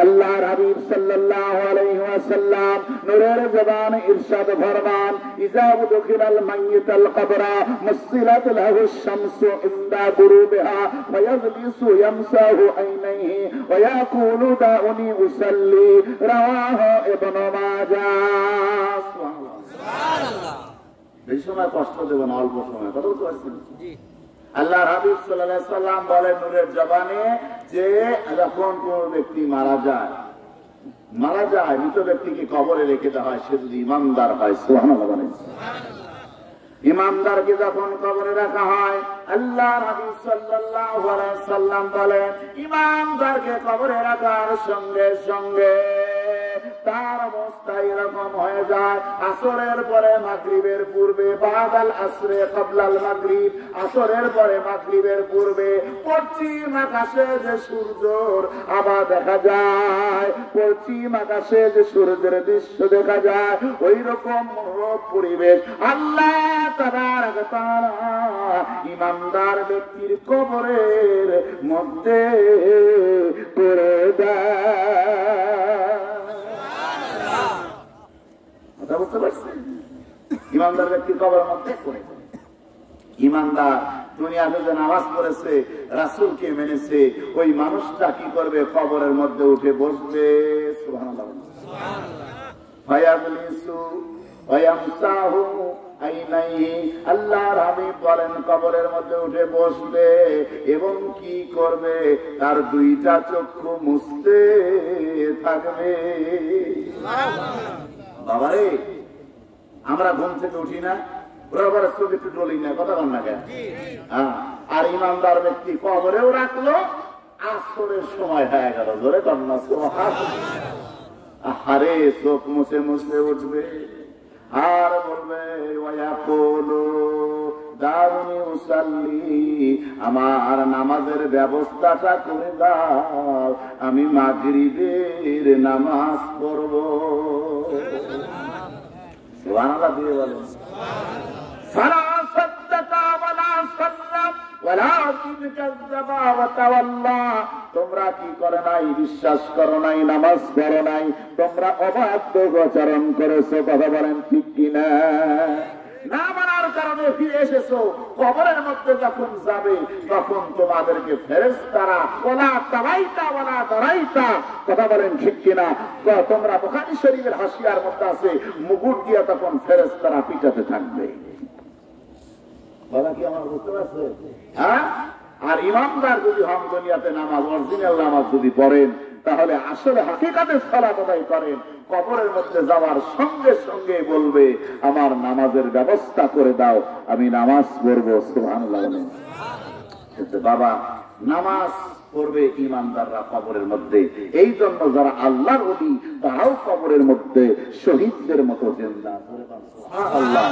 আল্লাহর হাবিব সাল্লাল্লাহু আলাইহি ওয়াসাল্লাম নূরের জবান ইরশাদ ফরমান ইযা উদখিলাল মাইয়িতাল কবরা মুসিলাত লাহু শামসু ইনদা গুরুবিহা ফায়াজলিসু ইয়ামসাহু আইনাইহি ওয়া ইয়াকুলু দাউনি উসাল্লি রাওয়াহু ইবনু মাজাহ। সুবহানাল্লাহ। বেশি সময় কষ্ট দেব না, অল্প সময় কথা বলতে পারছেন। জি, আল্লাহর হাবিব সাল্লাল্লাহু আলাইহি ওয়াসাল্লাম বলেন নূরের জবানে যে যখন কোন ব্যক্তি মারা যায় মৃত ব্যক্তিকে কবরে রেখে দেওয়া হয়, সে যদি ইমানদার হয়, সুবহানাল্লাহ বলেন, ইমানদারকে যখন কবরে রাখা হয় আল্লাহর হাবিব সাল্লাল্লাহু আলাইহি ওয়াসাল্লাম বলেন ইমানদারকে কবরে রাখার সঙ্গে সঙ্গে তার অবস্থা এরকম হয়ে যায়, আসরের পরে মাগরিবের পূর্বে, বাদাল আসরে ক্বাবলাল মাগরিব, আসরের পরে মাগরিবের পূর্বে পশ্চিম আকাশে যে সূর্যর আভা দেখা যায়, পশ্চিম আকাশে যে সূর্যের দৃশ্য দেখা যায়, ওই রকম মনোরম পরিবেশ আল্লাহ তাবারক ওয়া তাআলা ইমানদার ব্যক্তির কবরের মধ্যে করে দেয়। বুঝতে পারছেন? ইমানদার ব্যক্তির কবরের মধ্যে করে। ইমানদার দুনিয়াতে যে নামাজ পড়েছে, রাসূলকে মেনেছে, ওই মানুষটা কি করবে? কবরের মধ্যে উঠে বসবে। সুবহানাল্লাহ। ফায়াজলিসু ওয়া ইয়ামসাহু আইনাইহি, আল্লাহর হাবিব বলেন কবরের মধ্যে উঠে বসবে এবং কি করবে? তার দুইটা চক্ষু মুছতে থাকবে। বাবারে, আমরা ঘুম থেকে উঠি না, বরাবর চোখে একটু টলি না, কথা বল না কেন? হ্যাঁ, আর ইমানদার ব্যক্তি কবরেও রাখলো, আসরের সময় হয়ে গেল, ধরে কন্যা আরে চোখ মুছে মুছে উঠবে আর বলবে দাউনি উসাল্লি, আমার নামাজের ব্যবস্থাটা করে দাও, আমি মাগরিবের নামাজ পড়ব। সুবহানাল্লাহ দিয়ে বলেন। ফালা সাদ্দাকা ওয়ালা সাল্লাম ওয়ালাকিন কাযযাবা ওয়া তাওয়াল্লা, তোমরা কি করে নাই? বিশ্বাস করো নাই, নামাজ পড়ো নাই, তোমরা অবাধ্য আচরণ করেছো। কথা বলেন ঠিক কিনা? না মানার কারণে ফিরে এসেছো। কবরের মধ্যে যখন যাবে তখন তোমাদেরকে ফেরেশতারা ওয়ালা তাওয়াইতা ওয়ালা দারাইতা, কথা বলেন ঠিক কিনা? তোমরা বুখারী শরীফের হাসিয়ার মধ্যে আছে, মুকুট দিয়ে তখন ফেরেশতারা পিটাতে থাকবে। বলা কি আমার বুঝতে পারছে? হ্যাঁ, আর ইমানদার যদি হন, দুনিয়াতে নামাজ অরিজিনাল নামাজ যদি পড়েন, তাহলে আসলে হাকিকাতে সালাত আদায় করেন, কবরের মধ্যে যাওয়ার সঙ্গে সঙ্গে বলবে আমার নামাজের ব্যবস্থা করে দাও, আমি নামাজ পড়বো। সুবহানাল্লাহ। বাবা, নামাজ পড়বে ইমানদাররা কবরের মধ্যে। এই জন্য যারা আল্লাহর ওলি তারাও কবরের মধ্যে শহীদদের মতো জিন্দা। সুবহানাল্লাহ।